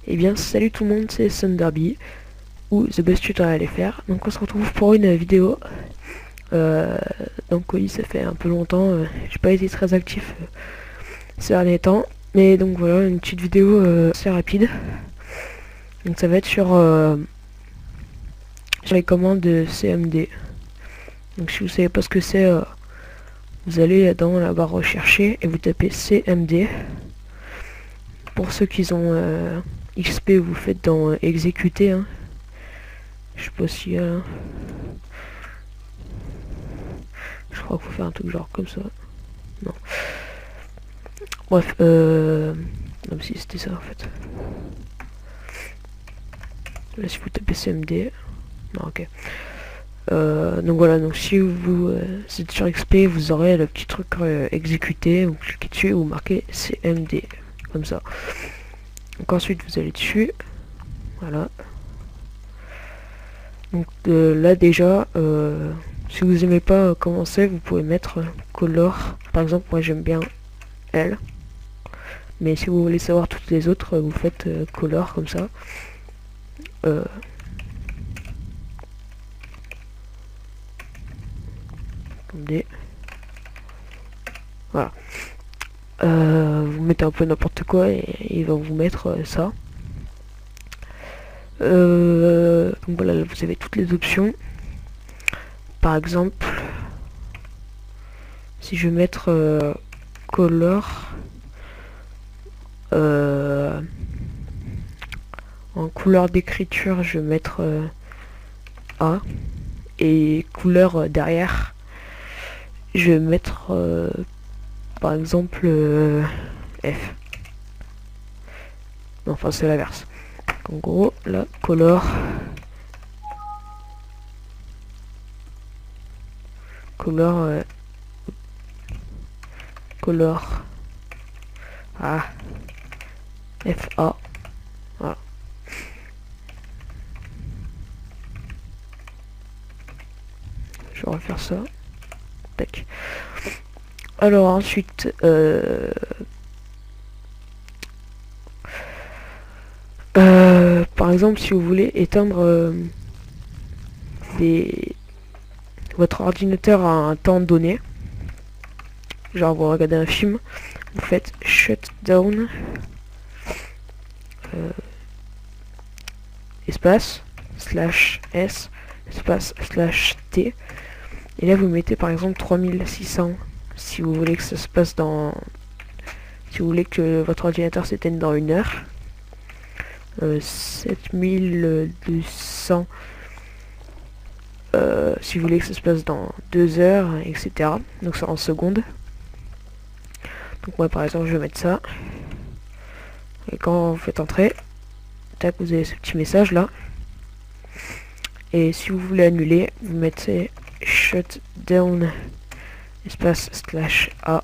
Eh bien salut tout le monde, c'est Sunderby ou The Best Tutorial FR. Donc on se retrouve pour une vidéo. Donc oui, ça fait un peu longtemps, j'ai pas été très actif ces derniers temps. Mais donc voilà, une petite vidéo assez rapide. Donc ça va être sur les commandes de CMD. Donc si vous savez pas ce que c'est, vous allez dans la barre rechercher et vous tapez CMD. Pour ceux qui ont XP, vous faites dans exécuter. Hein. Je sais pas si je crois qu'il faut faire un truc genre comme ça. Non. Bref, non, si c'était ça en fait. Là, si vous tapez CMD. Non, ok. Donc voilà, donc si vous êtes sur XP, vous aurez le petit truc exécuter, vous cliquez dessus et vous marquez CMD. Comme ça. Donc ensuite vous allez dessus. Voilà. Donc là déjà, si vous aimez pas comment c'est, vous pouvez mettre color. Par exemple, moi j'aime bien L. Mais si vous voulez savoir toutes les autres, vous faites color comme ça. Attendez. Voilà. Vous mettez un peu n'importe quoi et il va vous mettre ça. Donc voilà, là, vous avez toutes les options. Par exemple, si je vais mettre color en couleur d'écriture, je vais mettre A, et couleur derrière, je vais mettre par exemple F. Non, enfin c'est l'inverse. En gros, là, color A FA. Voilà. Je vais refaire ça. Tac. Alors ensuite, par exemple, si vous voulez éteindre votre ordinateur à un temps donné, genre vous regardez un film, vous faites shutdown espace /s espace /t, et là vous mettez par exemple 3600 si vous voulez que ça se passe dans, si vous voulez que votre ordinateur s'éteigne dans 1 heure, 7200 si vous voulez que ça se passe dans 2 heures, etc. Donc ça en secondes. Donc moi par exemple je vais mettre ça, et quand vous faites entrer, tac, vous avez ce petit message là, et si vous voulez annuler, vous mettez shutdown espace /a,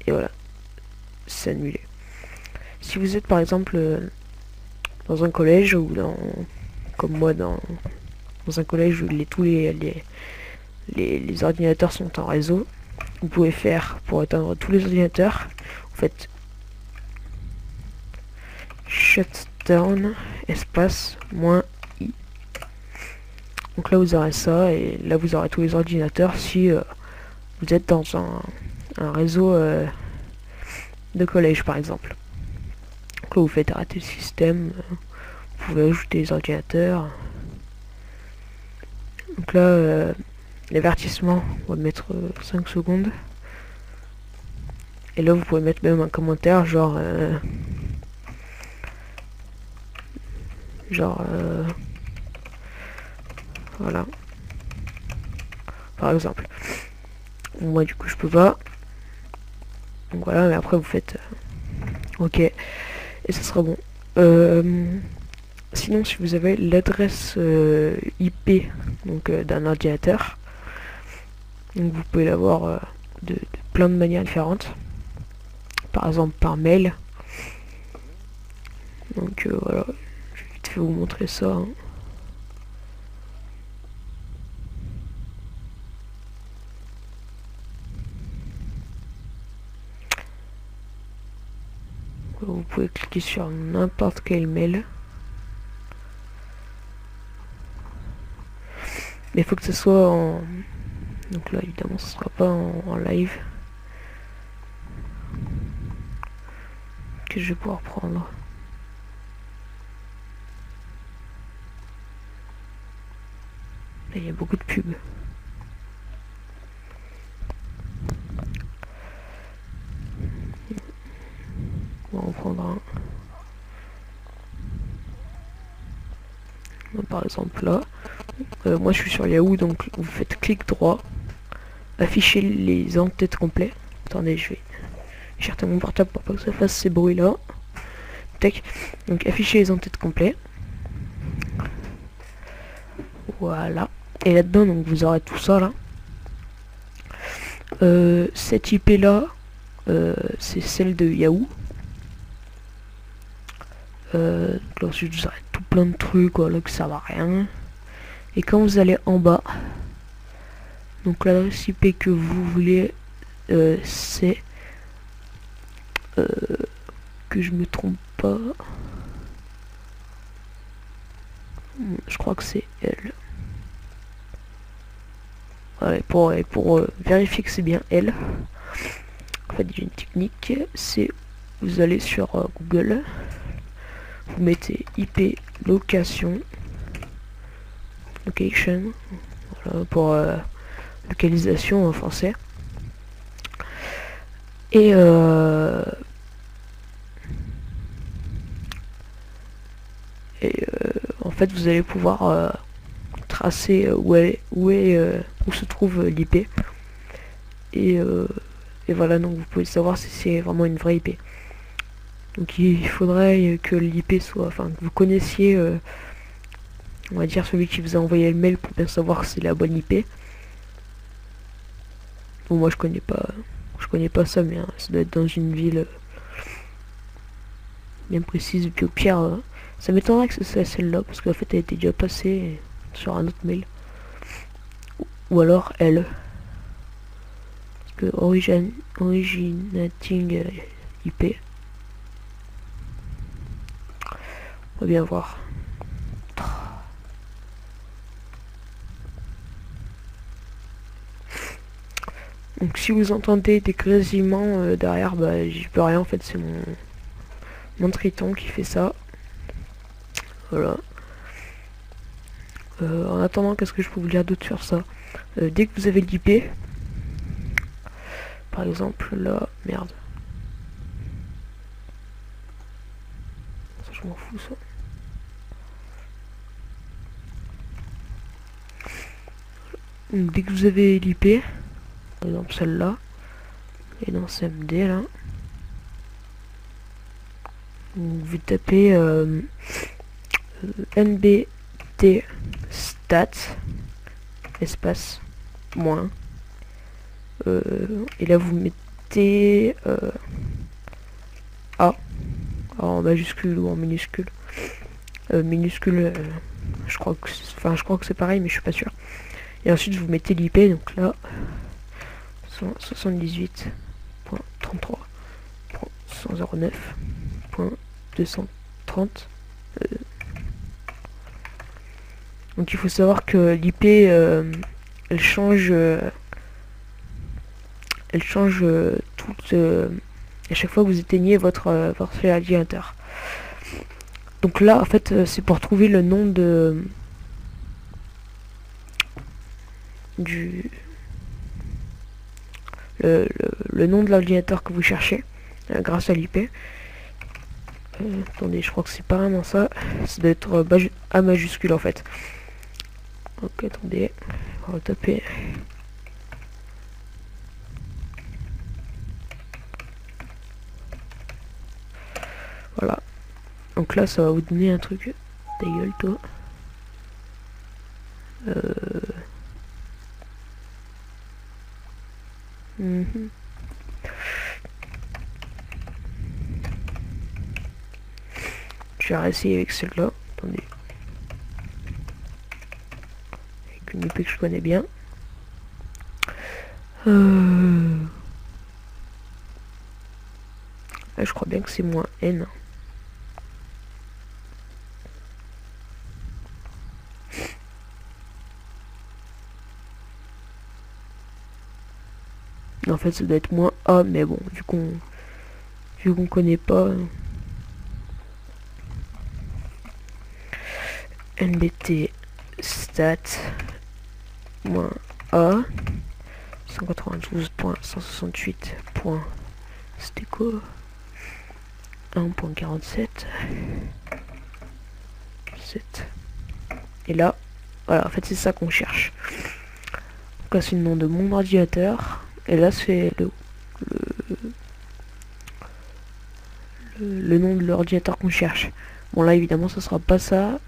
et voilà, c'est annulé. Si vous êtes par exemple dans un collège, ou comme moi dans un collège où tous les ordinateurs sont en réseau, vous pouvez faire, pour éteindre tous les ordinateurs, vous faites shutdown espace -i. Donc là vous aurez ça, et là vous aurez tous les ordinateurs si vous êtes dans un réseau de collège par exemple. Donc là vous faites arrêter le système, vous pouvez ajouter les ordinateurs. Donc là l'avertissement, on va mettre 5 secondes. Et là vous pouvez mettre même un commentaire genre voilà, par exemple. Moi du coup je peux pas, donc voilà, mais après vous faites ok, et ça sera bon. Sinon, si vous avez l'adresse IP donc d'un ordinateur, donc vous pouvez l'avoir de plein de manières différentes, par exemple par mail. Donc voilà, je vais vite fait vous montrer ça, hein. Vous pouvez cliquer sur n'importe quel mail. Mais il faut que ce soit en... Donc là évidemment ce sera pas en live. Que je vais pouvoir prendre. Là, il y a beaucoup de pubs. On va en prendre un. Par exemple là. Moi je suis sur Yahoo, donc vous faites clic droit. Afficher les en-tête complets. Attendez, je vais écarter mon portable pour pas que ça fasse ces bruits là. Tac. Donc afficher les en-tête complets. Voilà. Et là-dedans, donc vous aurez tout ça là. Cette IP là, c'est celle de Yahoo. Donc là ensuite vous aurez tout plein de trucs là que ça va rien. Et quand vous allez en bas, donc l'adresse IP que vous voulez, c'est que je me trompe pas. Je crois que c'est elle. Ouais, pour vérifier que c'est bien elle. En fait, j'ai une technique, c'est vous allez sur Google, vous mettez IP location, voilà, pour localisation en français. Et en fait, vous allez pouvoir tracer où se trouve l'IP. Et voilà, donc vous pouvez savoir si c'est vraiment une vraie IP. Donc il faudrait que l'IP soit, enfin que vous connaissiez, on va dire celui qui vous a envoyé le mail pour bien savoir que c'est la bonne IP. Bon, moi je connais pas ça, mais ça doit être dans une ville bien précise. Et puis au pire, ça m'étonnerait que ce soit celle-là, parce qu'en fait elle était déjà passée sur un autre mail. Ou alors elle. Parce que originating IP. On va bien voir. Donc si vous entendez des grésillements derrière, bah j'y peux rien en fait, c'est mon triton qui fait ça. Voilà. En attendant, qu'est-ce que je peux vous dire d'autre sur ça? Dès que vous avez l'IP, par exemple là, merde. Ça, je m'en fous ça. Donc, dès que vous avez l'IP, par exemple celle-là, et dans CMD là, vous tapez nbt stat espace moins et là vous mettez A en majuscule ou en minuscule, je crois que c'est pareil, mais je suis pas sûr. Et ensuite vous mettez l'IP, donc là 78.33.109.230. Donc il faut savoir que l'IP elle change toute à chaque fois que vous éteignez votre ordinateur. Donc là en fait c'est pour trouver le nom de le nom de l'ordinateur que vous cherchez grâce à l'IP. Attendez, je crois que c'est pas vraiment ça. Ça doit être A majuscule en fait. Ok, attendez, on va taper. Voilà. Donc là, ça va vous donner un truc. Ta gueule, toi. Je vais réessayer avec celle-là. Attendez. Avec une IP que je connais bien. Là, je je crois bien que c'est -n. En fait, ça doit être -a, mais bon, vu qu'on connaît pas, nbt stat -a 192.168. C'était quoi? 1.47 7. Et là, voilà, en fait c'est ça qu'on cherche. Donc là c'est le nom de mon ordinateur. Et là c'est le nom de l'ordinateur qu'on cherche. Bon là évidemment ça sera pas ça.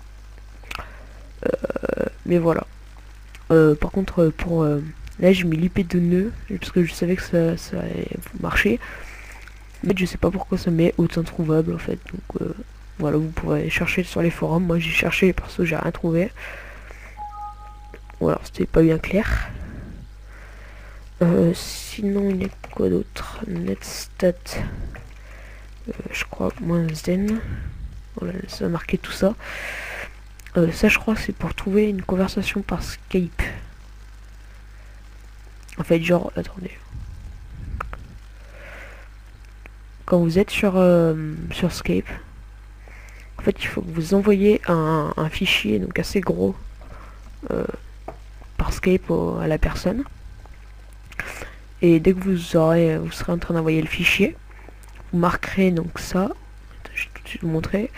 Mais voilà. Par contre pour là j'ai mis l'IP de nœud parce que je savais que ça allait marcher. Mais je sais pas pourquoi ça met autant trouvable en fait. Donc voilà, vous pourrez chercher sur les forums. Moi j'ai cherché parce que j'ai rien trouvé. Voilà, c'était pas bien clair. Sinon il y a quoi d'autre? Netstat. Je crois -n. Voilà, ça a marqué tout ça. Ça je crois c'est pour trouver une conversation par Skype. En fait genre, attendez. Quand vous êtes sur Skype, en fait il faut que vous envoyez un fichier donc assez gros par Skype à la personne. Et dès que vous serez en train d'envoyer le fichier, vous marquerez donc ça. Je vais tout de suite vous montrer.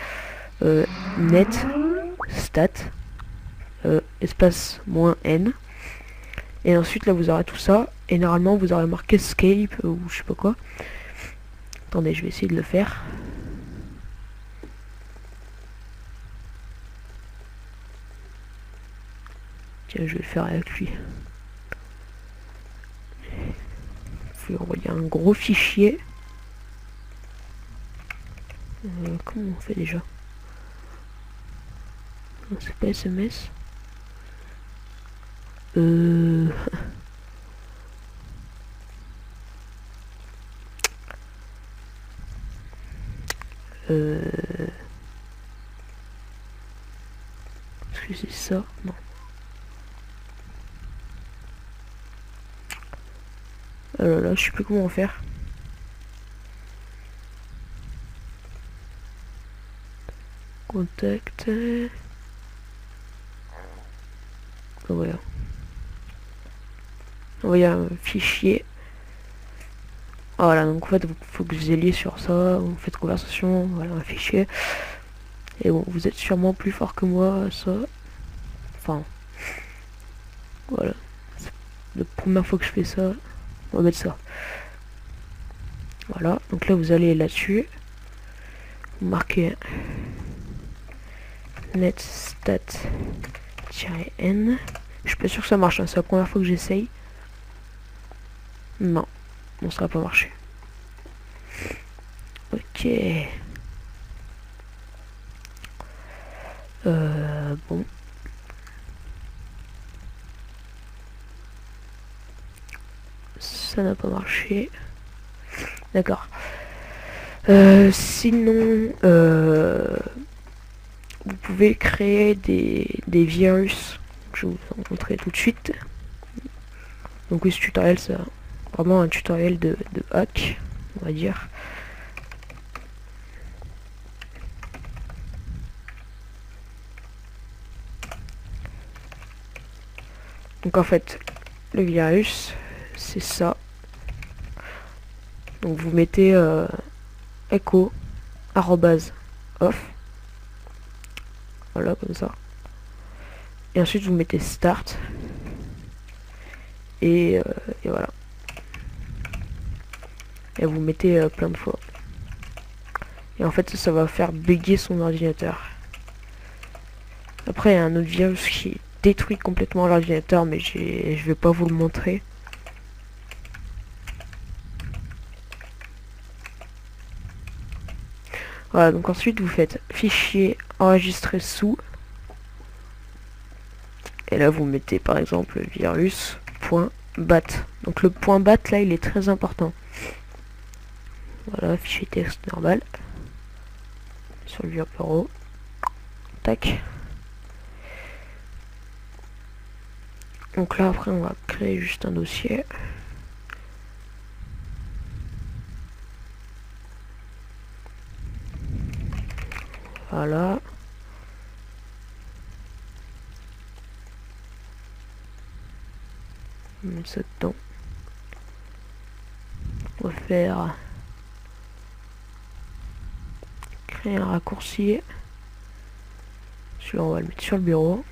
Net stat espace -n. Et ensuite là vous aurez tout ça. Et normalement vous aurez marqué Skype ou je sais pas quoi. Attendez, je vais essayer de le faire. Tiens, je vais le faire avec lui. Je vais envoyer un gros fichier. Comment on fait déjà? Non, c'est pas SMS. Est-ce que c'est ça? Non. Alors là, je sais plus comment faire. Contact. Voilà. Envoyer un fichier. Voilà, donc en fait, il faut que vous alliez sur ça, vous faites conversation, voilà, un fichier. Et bon, vous êtes sûrement plus fort que moi, ça. Enfin, voilà. C'est la première fois que je fais ça. On va mettre ça. Voilà, donc là, vous allez là-dessus. Vous marquez netstat-n. Je suis pas sûr que ça marche, hein. C'est la première fois que j'essaye. Non, bon, ça va pas marcher. Ok. Bon. Ça n'a pas marché. D'accord. Sinon, vous pouvez créer des virus. Je vais vous en montrer tout de suite. Donc oui, ce tutoriel, c'est vraiment un tutoriel de hack, on va dire. Donc en fait, le virus, c'est ça. Donc vous mettez echo @off. Voilà, comme ça. Et ensuite vous mettez start. Et voilà. Et vous mettez plein de fois. Et en fait ça va faire bugger son ordinateur. Après il y a un autre virus qui détruit complètement l'ordinateur, mais je vais pas vous le montrer. Voilà, donc ensuite vous faites fichier enregistré sous. Et là vous mettez par exemple virus.bat. Donc le .bat là il est très important. Voilà, fichier texte normal. Sur le bureau. Tac. Donc là après on va créer juste un dossier. Voilà. On va mettre ça dedans. On va faire créer un raccourci. Celui-là on va le mettre sur le bureau.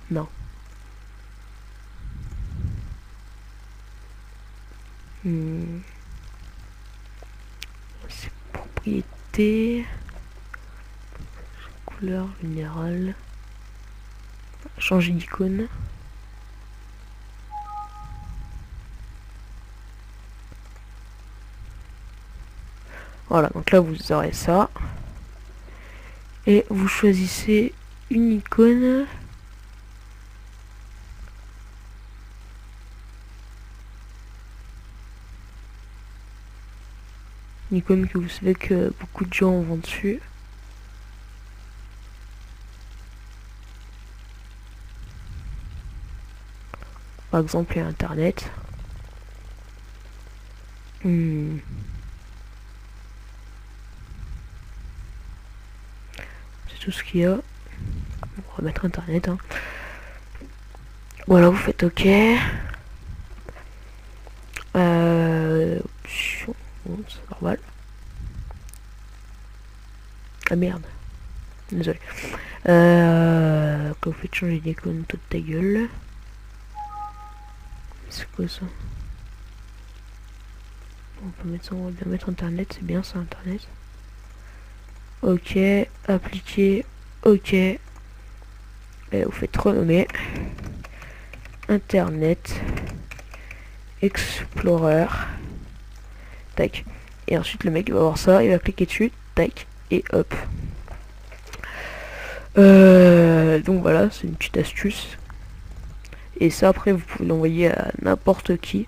Non. C'est propriété. Couleur générale. Changer d'icône. Voilà, donc là vous aurez ça. Et vous choisissez une icône. Une icône que vous savez que beaucoup de gens vont dessus. Par exemple, il y a Internet. C'est tout ce qu'il y a. On va mettre Internet. Hein. Voilà, vous faites OK. Option. Bon, c'est normal. Ah merde. Désolé. Quand vous faites changer d'icône, toute ta gueule. C'est quoi ça? On peut mettre ça, on va bien mettre Internet, c'est bien ça, Internet. OK, appliquer, OK. Et vous faites renommer Internet Explorer. Tac. Et ensuite le mec il va voir ça, il va cliquer dessus, tac, et hop. Donc voilà, c'est une petite astuce. Et ça après vous pouvez l'envoyer à n'importe qui.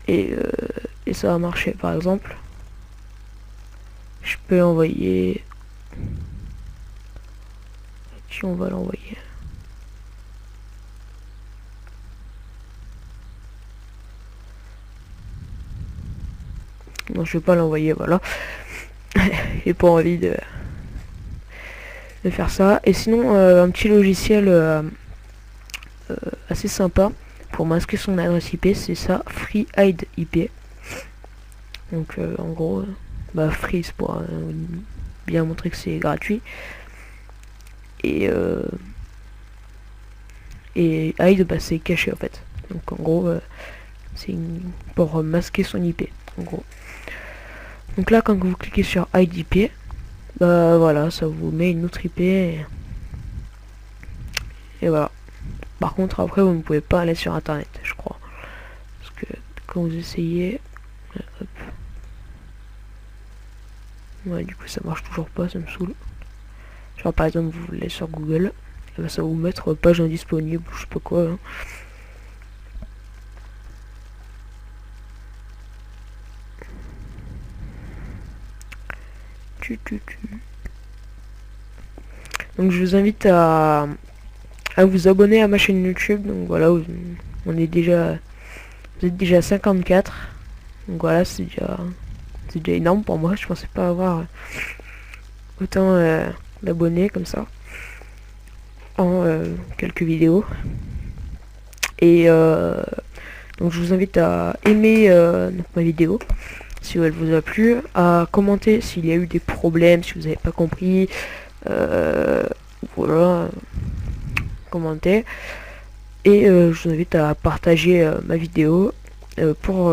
Et ça va marcher. Par exemple, je peux envoyer... À qui on va l'envoyer? Non, je vais pas l'envoyer, voilà. J'ai pas envie de faire ça. Et sinon, un petit logiciel assez sympa pour masquer son adresse IP, c'est ça, FreeHide IP. Donc en gros, bah free c'est pour bien montrer que c'est gratuit. Et hide, bah c'est caché en fait. Donc en gros, c'est pour masquer son IP. En gros. Donc là, quand vous cliquez sur hide IP, bah voilà, ça vous met une autre IP. Et voilà. Par contre, après, vous ne pouvez pas aller sur Internet, je crois. Parce que quand vous essayez... Hop. Ouais, du coup, ça marche toujours pas, ça me saoule. Genre, par exemple, vous voulez sur Google, et ben, ça va vous mettre page indisponible, je sais pas quoi. Hein. Donc, je vous invite à vous abonner à ma chaîne YouTube. Donc voilà, on est déjà... Vous êtes déjà 54. Donc voilà, c'est déjà énorme pour moi. Je pensais pas avoir autant d'abonnés comme ça en quelques vidéos. Et donc je vous invite à aimer ma vidéo si elle vous a plu, à commenter s'il y a eu des problèmes, si vous n'avez pas compris. Voilà, commenter. Et je vous invite à partager ma vidéo pour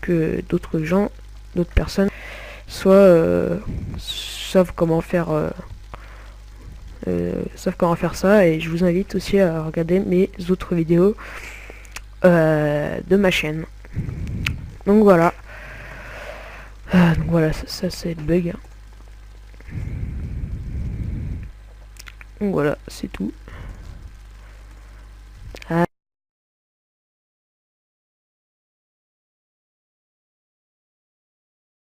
que d'autres gens, d'autres personnes savent comment faire ça. Et je vous invite aussi à regarder mes autres vidéos de ma chaîne. Donc voilà. Ça c'est le bug. Donc voilà, c'est tout.